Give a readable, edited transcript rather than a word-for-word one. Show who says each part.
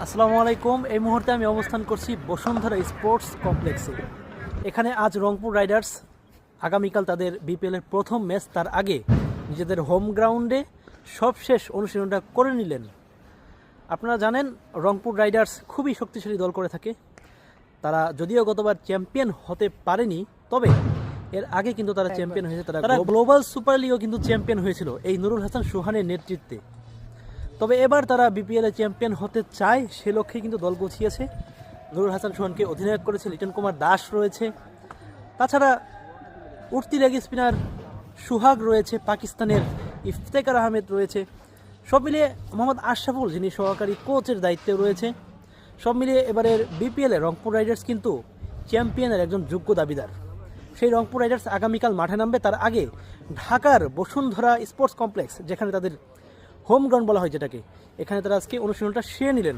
Speaker 1: আসসালামু আলাইকুম। এই মুহূর্তে আমি অবস্থান করছি বসুন্ধরা স্পোর্টস কমপ্লেক্সে। এখানে আজ রংপুর রাইডার্স আগামীকাল তাদের বিপিএলের প্রথম ম্যাচ, তার আগে নিজেদের হোম গ্রাউন্ডে সবশেষ অনুশীলনটা করে নিলেন। আপনারা জানেন রংপুর রাইডার্স খুবই শক্তিশালী দল করে থাকে। তারা যদিও গতবার চ্যাম্পিয়ন হতে পারেনি, তবে এর আগে কিন্তু তারা চ্যাম্পিয়ন হয়েছে। তারা গ্লোবাল সুপার লিগও কিন্তু চ্যাম্পিয়ন হয়েছিল এই নুরুল হাসান সোহানের নেতৃত্বে। তবে এবার তারা বিপিএলে চ্যাম্পিয়ন হতে চায়, সে লক্ষ্যে কিন্তু দল গুছিয়েছে। নুরুল হাসান সোহানকে অধিনায়ক করেছে, লিটন কুমার দাস রয়েছে, তাছাড়া উঠতি লেগ স্পিনার সুহাগ রয়েছে, পাকিস্তানের ইফতেখার আহমেদ রয়েছে। সব মিলিয়ে মোহাম্মদ আশরাফুল, যিনি সহকারী কোচের দায়িত্বে রয়েছে। সব মিলিয়ে এবারের বিপিএলে রংপুর রাইডার্স কিন্তু চ্যাম্পিয়নের একজন যোগ্য দাবিদার। সেই রংপুর রাইডার্স আগামীকাল মাঠে নামবে। তার আগে ঢাকার বসুন্ধরা স্পোর্টস কমপ্লেক্স, যেখানে তাদের হোম গ্রাউন্ড বলা হয় যেটাকে, এখানে তারা আজকে অনুশীলনটা সেরে নিলেন।